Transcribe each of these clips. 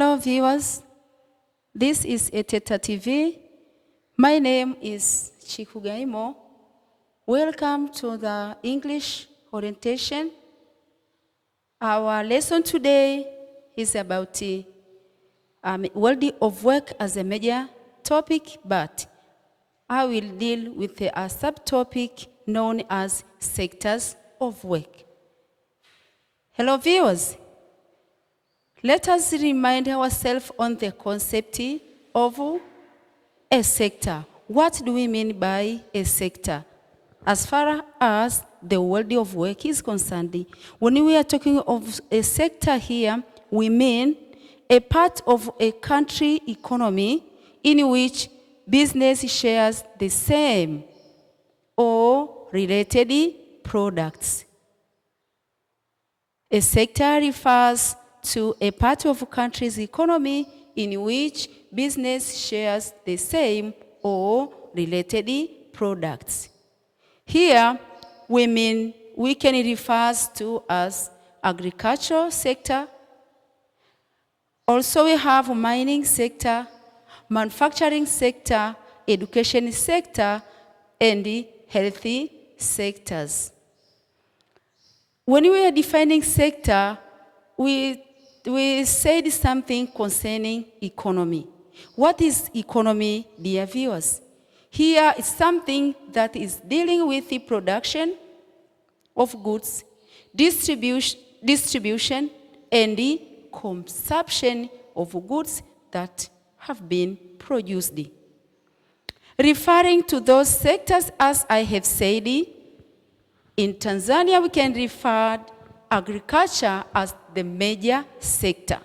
Hello viewers, this is Eteta TV. My name is Ghaimo. Welcome to the English orientation. Our lesson today is about the world of work as a major topic, but I will deal with a subtopic known as sectors of work. Hello viewers. Let us remind ourselves on the concept of a sector. What do we mean by a sector? As far as the world of work is concerned, when we are talking of a sector here, we mean a part of a country economy in which business shares the same or related products. A sector refers to a part of a country's economy in which business shares the same or related products. Here, we can refer to as agricultural sector. Also, we have mining sector, manufacturing sector, education sector, and the healthy sectors. When we are defining sector, we said something concerning economy. What is economy, dear viewers? Here is something that is dealing with the production of goods, distribution, and the consumption of goods that have been produced. Referring to those sectors, as I have said, in Tanzania we can refer agriculture as the major sector,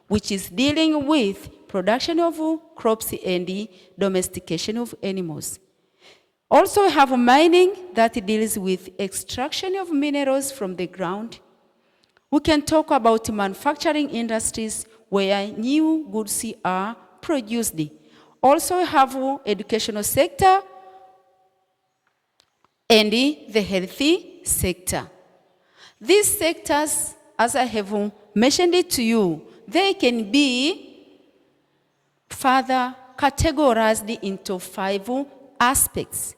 which is dealing with production of crops and the domestication of animals. Also, we have mining that deals with extraction of minerals from the ground. We can talk about manufacturing industries where new goods are produced. Also, we have educational sector and the healthy sector. These sectors, as I have mentioned it to you, they can be further categorized into 5 aspects.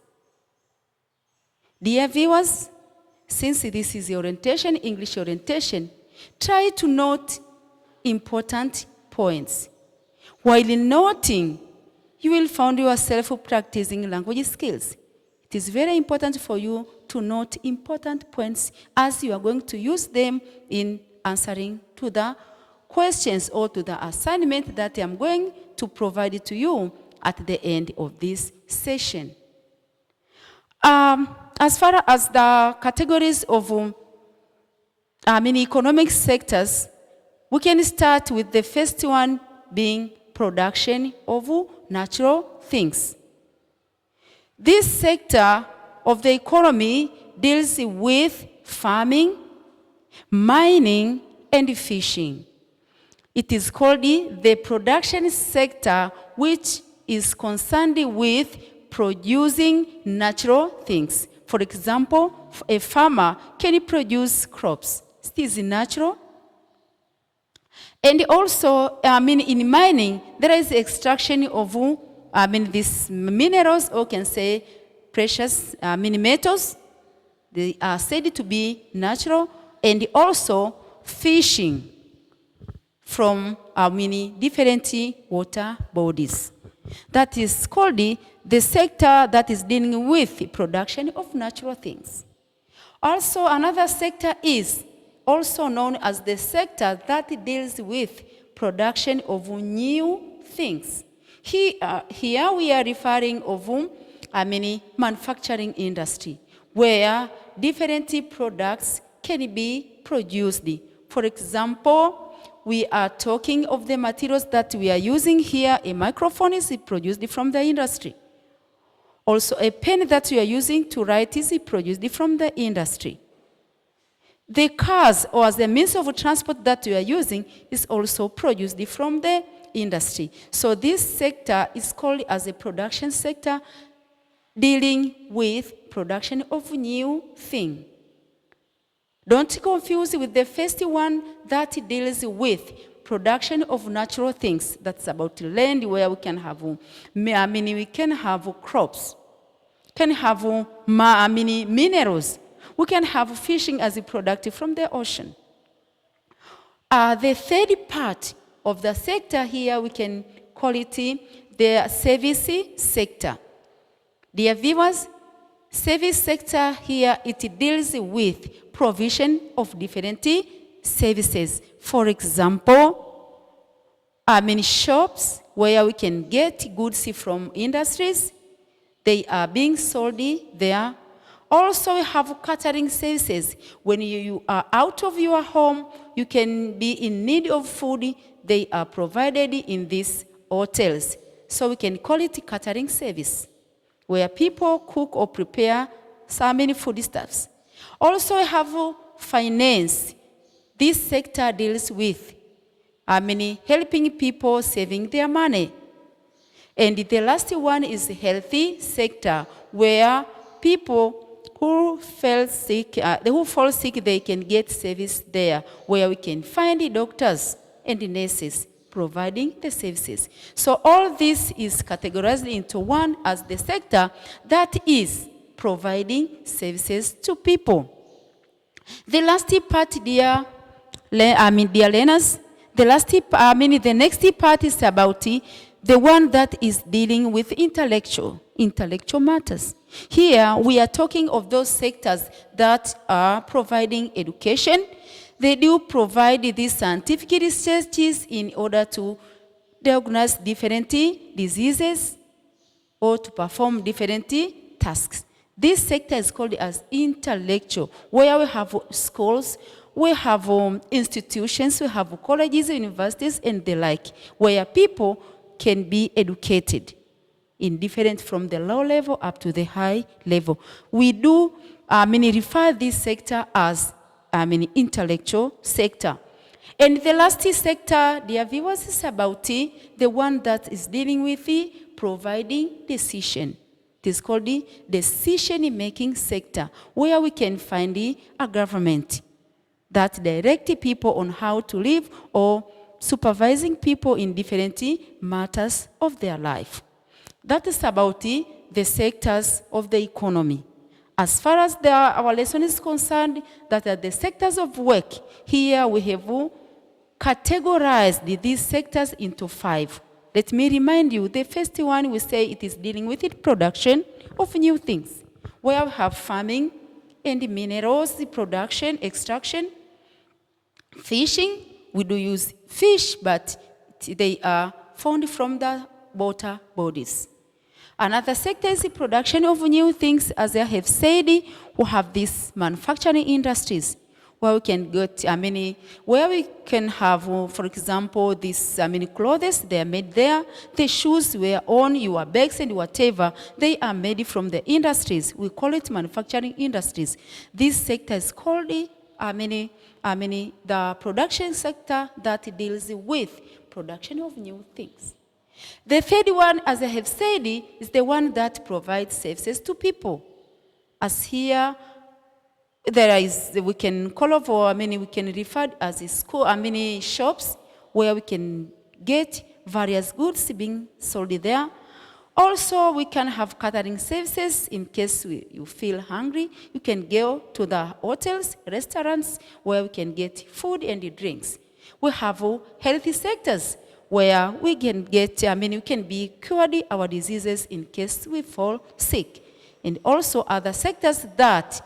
Dear viewers, since this is orientation, English orientation, try to note important points. While noting, you will find yourself practicing language skills. It is very important for you to note important points as you are going to use them in answering to the questions or to the assignment that I am going to provide to you at the end of this session. As far as the categories of economic sectors, we can start with the first one being production of natural things. This sector of the economy deals with farming, mining, and fishing. It is called the production sector, which is concerned with producing natural things. For example, a farmer can produce crops. This is natural. And also, in mining, there is extraction of these minerals, or can say precious metals. They are said to be natural, and also fishing from different water bodies. That is called the sector that is dealing with the production of natural things. Also, another sector is also known as the sector that deals with production of new things. Here we are referring of manufacturing industry, where different products can be produced. For example, we are talking of the materials that we are using here. A microphone is produced from the industry. Also, a pen that we are using to write is produced from the industry. The cars or the means of transport that we are using is also produced from the industry. So this sector is called as a production sector, dealing with production of new things. Don't confuse with the first one that deals with production of natural things. That's about land where we can have, we can have crops, can have minerals. We can have fishing as a product from the ocean. The third part of the sector here, we can call it the service sector. Dear viewers, service sector here, it deals with provision of different services. For example, shops where we can get goods from industries, they are being sold there. Also, we have catering services. When you are out of your home, you can be in need of food. They are provided in these hotels. So we can call it catering service, where people cook or prepare so many foodstuffs. Also, we have finance. This sector deals with helping people saving their money. And the last one is the healthy sector, where people who fall sick, they can get service there, where we can find doctors and nurses providing the services. So all this is categorized into one as the sector that is providing services to people. The last part, dear learners, the next part is about the one that is dealing with intellectual matters. Here, we are talking of those sectors that are providing education. They do provide these scientific researches in order to diagnose different diseases or to perform different tasks. This sector is called as intellectual, where we have schools, we have institutions, we have colleges, universities, and the like, where people can be educated in different from the low level up to the high level. We do refer this sector as intellectual sector. And the last sector, dear viewers, is about the one that is dealing with the providing decision. It is called the decision-making sector, where we can find a government that directs people on how to live or supervising people in different matters of their life. That is about the sectors of the economy. As far as our lesson is concerned, that are the sectors of work. Here we have categorized these sectors into 5. Let me remind you, the first one we say it is dealing with the production of new things, where we have farming and minerals, the production, extraction, fishing. We do use fish, but they are found from the water bodies. Another sector is the production of new things. As I have said, we have these manufacturing industries where we can get, where we can have, for example, these, clothes, they are made there. The shoes we own, your bags and whatever, they are made from the industries. We call it manufacturing industries. This sector is called the production sector that deals with production of new things. The third one, as I have said, is the one that provides services to people. As here, there is, we can call of, or we can refer as a school, shops where we can get various goods being sold there. Also, we can have catering services in case you feel hungry. You can go to the hotels, restaurants, where we can get food and drinks. We have healthy sectors where we can get, we can be cured our diseases in case we fall sick. And also other sectors that,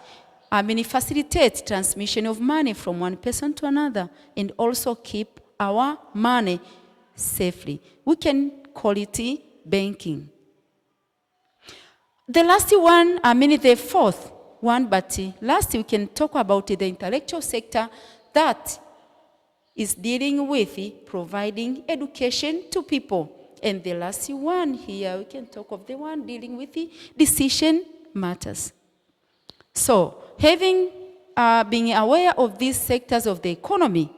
facilitate transmission of money from one person to another and also keep our money safely. We can call it banking. The last one, the fourth one, but last we can talk about the intellectual sector that is dealing with providing education to people. And the last one here, we can talk of the one dealing with the decision matters. So, having been aware of these sectors of the economy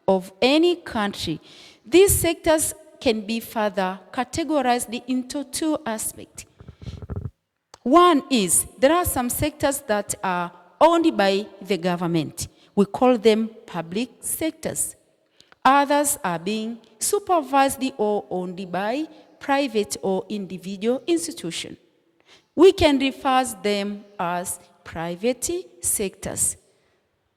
of any country, these sectors can be further categorized into 2 aspects. One is, there are some sectors that are owned by the government. We call them public sectors. Others are being supervised or owned by private or individual institutions. We can refer to them as private sectors.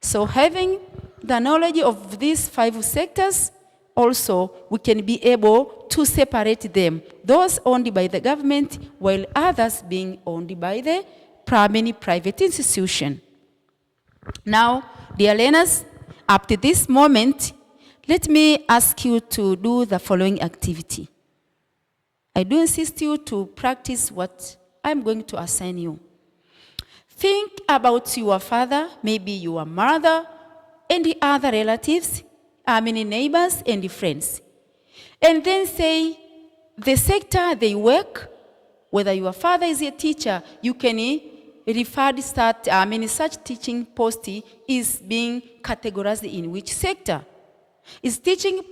So having the knowledge of these 5 sectors, also we can be able to separate them. Those owned by the government, while others being owned by the private institution. Now, dear learners, up to this moment, let me ask you to do the following activity. I do insist you to practice what I'm going to assign you. Think about your father, maybe your mother, and the other relatives, neighbors and friends. And then say the sector they work, whether your father is a teacher, you can refer that such teaching post is being categorized in which sector. Is teaching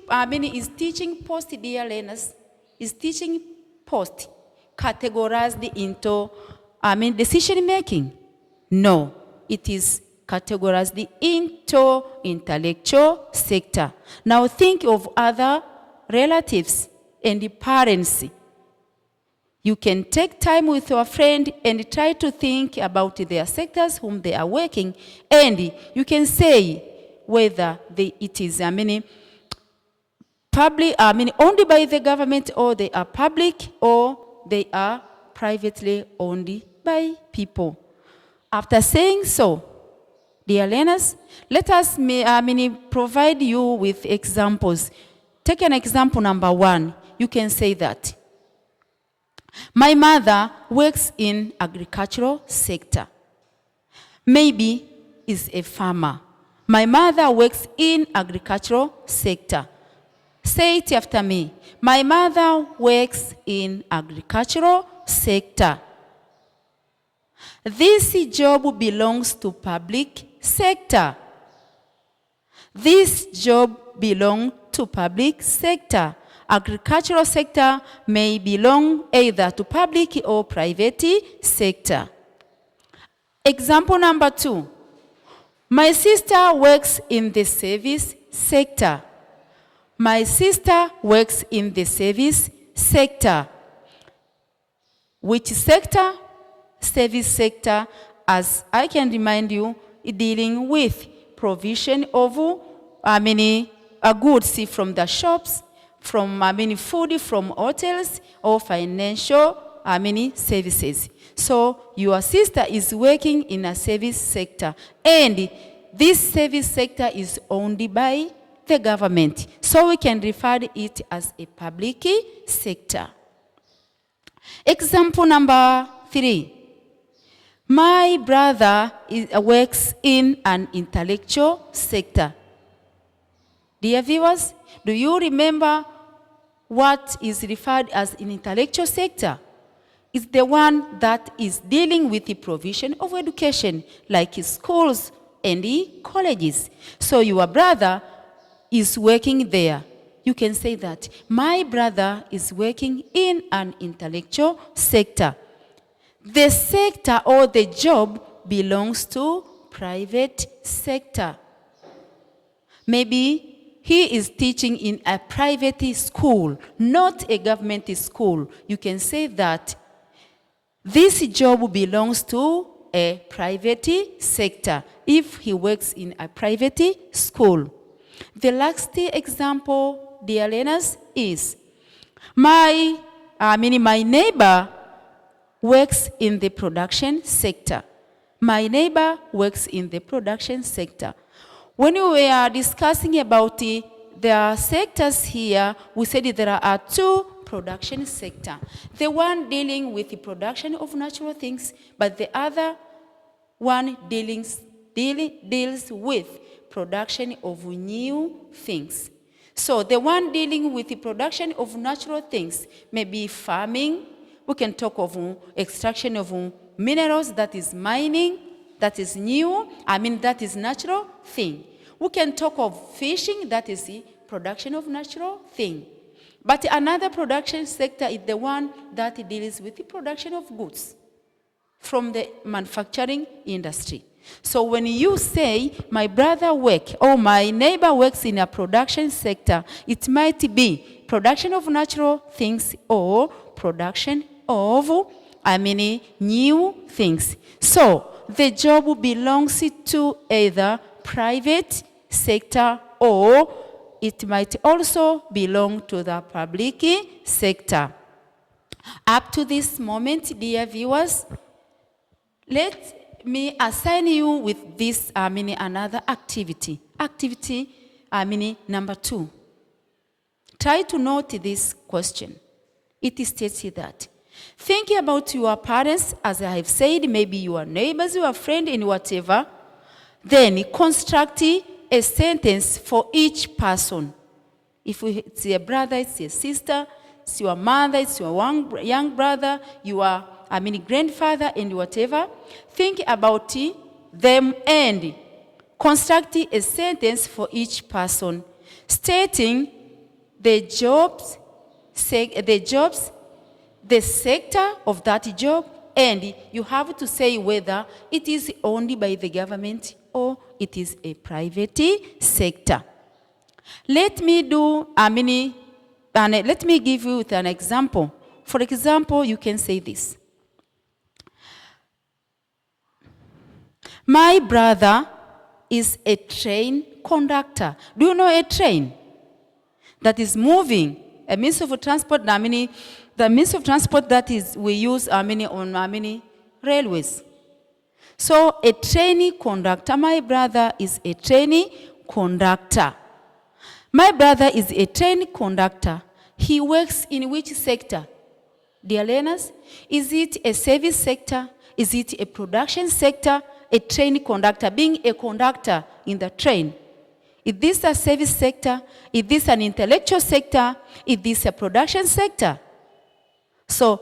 post, dear learners, is teaching post categorized into decision making? No, it is categorized into intellectual sector. Now think of other relatives and the parents. You can take time with your friend and try to think about their sectors whom they are working, and you can say whether it is public, owned by the government, or they are public, or they are privately owned by people. After saying so, dear learners, let us provide you with examples. Take an example number 1. You can say that my mother works in agricultural sector. Maybe is a farmer. My mother works in agricultural sector. Say it after me. My mother works in agricultural sector. This job belongs to public sector. This job belongs to public sector. Agricultural sector may belong either to public or private sector. Example number 2. My sister works in the service sector. My sister works in the service sector. Which sector? Service sector, as I can remind you, dealing with provision of goods from the shops, from food from hotels, or financial services. So your sister is working in a service sector, and this service sector is owned by the government. So we can refer to it as a public sector. Example number 3. My brother works in an intellectual sector. Dear viewers, do you remember what is referred as an intellectual sector? It's the one that is dealing with the provision of education, like schools and the colleges. So your brother is working there. You can say that my brother is working in an intellectual sector. The sector or the job belongs to private sector. Maybe he is teaching in a private school, not a government school. You can say that this job belongs to a private sector if he works in a private school. The last example, dear learners, is my neighbor works in the production sector. My neighbor works in the production sector. When we are discussing about the sectors here, we said there are 2 production sectors. The one dealing with the production of natural things, but the other one deals with production of new things. So the one dealing with the production of natural things may be farming. We can talk of extraction of minerals, that is mining, that is new, that is natural thing. We can talk of fishing, that is the production of natural thing. But another production sector is the one that deals with the production of goods. from the manufacturing industry. So when you say, my brother works or my neighbor works in a production sector, it might be production of natural things or production of, new things. So the job belongs to either private sector or it might also belong to the public sector. Up to this moment, dear viewers, let me assign you with this, another activity. Activity, number 2. Try to note this question. It states that. Think about your parents, as I have said, maybe your neighbors, your friend, and whatever. Then construct a sentence for each person. If it's a brother, it's a sister, it's your mother, it's your young brother, your grandfather, and whatever. Think about them and construct a sentence for each person, stating the jobs, the sector of that job, and you have to say whether it is owned by the government or it is a private sector. Let me give you an example. For example, you can say this. My brother is a train conductor. Do you know a train that is moving? A means of transport, the means of transport that we use on railways. So a trainee conductor, my brother is a trainee conductor. My brother is a trainee conductor. He works in which sector? Dear learners, is it a service sector? Is it a production sector? A trainee conductor, being a conductor in the train. Is this a service sector? Is this an intellectual sector? Is this a production sector? So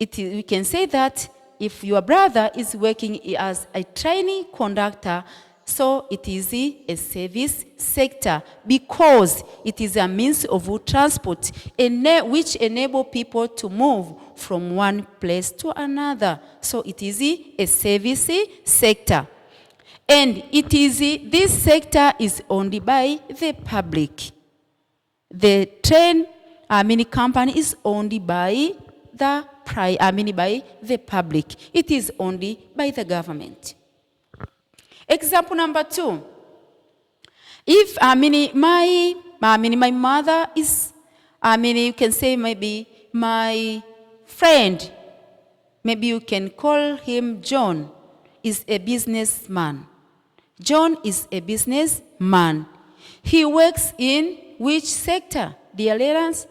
we can say that if your brother is working as a trainee conductor, so it is a service sector because it is a means of transport which enable people to move from one place to another. So it is a service sector. And this sector is owned by the public. The train company is owned by the public. It is owned by the government. Example number 2. If my mother is, you can say maybe my friend, maybe you can call him John, is a businessman. John is a businessman. He works in which sector, dear learners?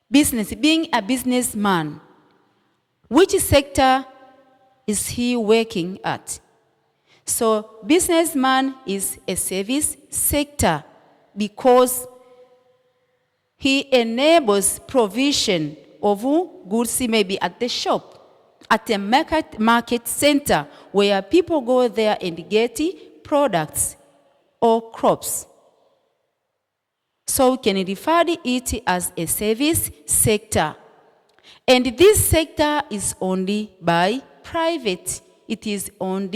Business, being a businessman. Which sector is he working at? So businessman is a service sector because he enables provision of goods maybe at the shop, at a market center where people go there and get products or crops. So we can refer it as a service sector. And this sector is owned by private. It is owned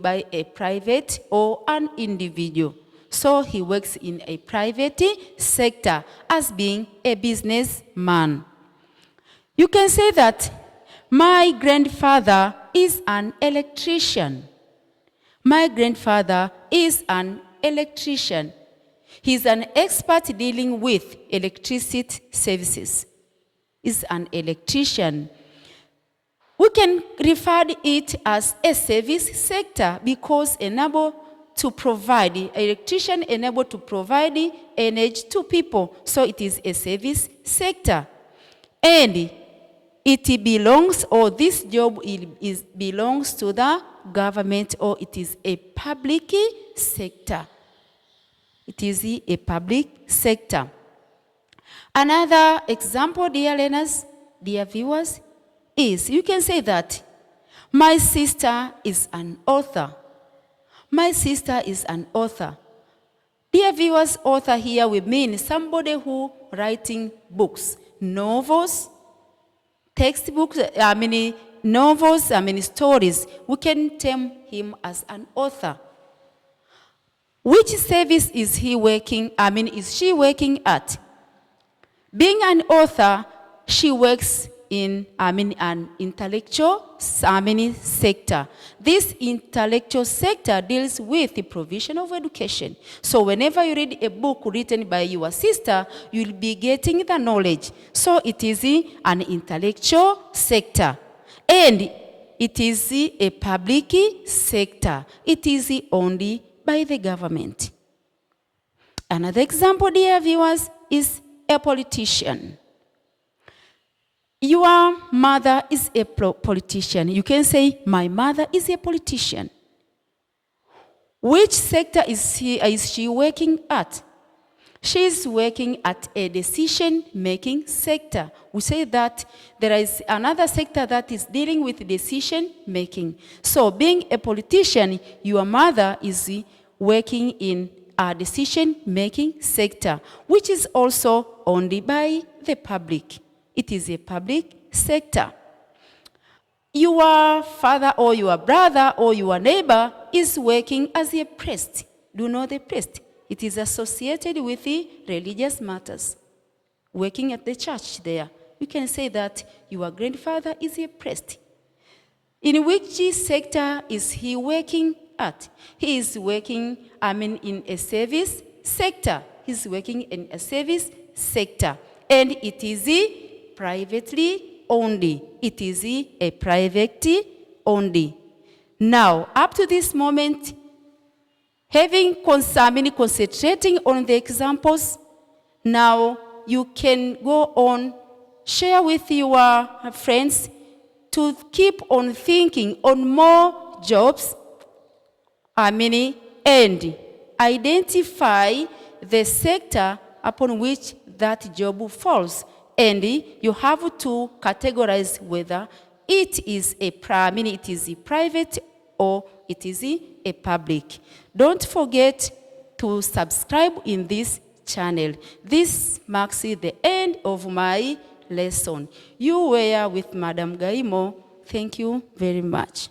by a private or an individual. So he works in a private sector as being a businessman. You can say that my grandfather is an electrician. My grandfather is an electrician. He's an expert dealing with electricity services. He's an electrician. We can refer it as a service sector because electrician able to provide energy to people. So it is a service sector. And it belongs, or this job belongs to the government, or it is a public sector. It is a public sector. Another example, dear learners, dear viewers, is you can say that my sister is an author. My sister is an author. Dear viewers, author here we mean somebody who writing books, novels, textbooks, novels, stories, we can term him as an author. Which service is he working, is she working at? Being an author, she works in, an intellectual, sector. This intellectual sector deals with the provision of education. So whenever you read a book written by your sister, you'll be getting the knowledge. So it is an intellectual sector. And it is a public sector. It is only by the government. Another example, dear viewers, is a politician. Your mother is a politician. You can say, my mother is a politician. Which sector is she working at? She is working at a decision-making sector. We say that there is another sector that is dealing with decision-making. So being a politician, your mother is working in a decision-making sector, which is also owned by the public. It is a public sector. Your father or your brother or your neighbor is working as a priest. Do you know the priest? It is associated with the religious matters. Working at the church there. You can say that your grandfather is a priest. In which sector is he working at? He is working, in a service sector. He's working in a service sector. And it is privately only. It is a private only. Now, up to this moment, concentrating on the examples, now you can go on, share with your friends to keep on thinking on more jobs, and identify the sector upon which that job falls. And you have to categorize whether it is a private or it is a public. Don't forget to subscribe in this channel. This marks the end of my lesson. You were with Madam Ghaimo. Thank you very much.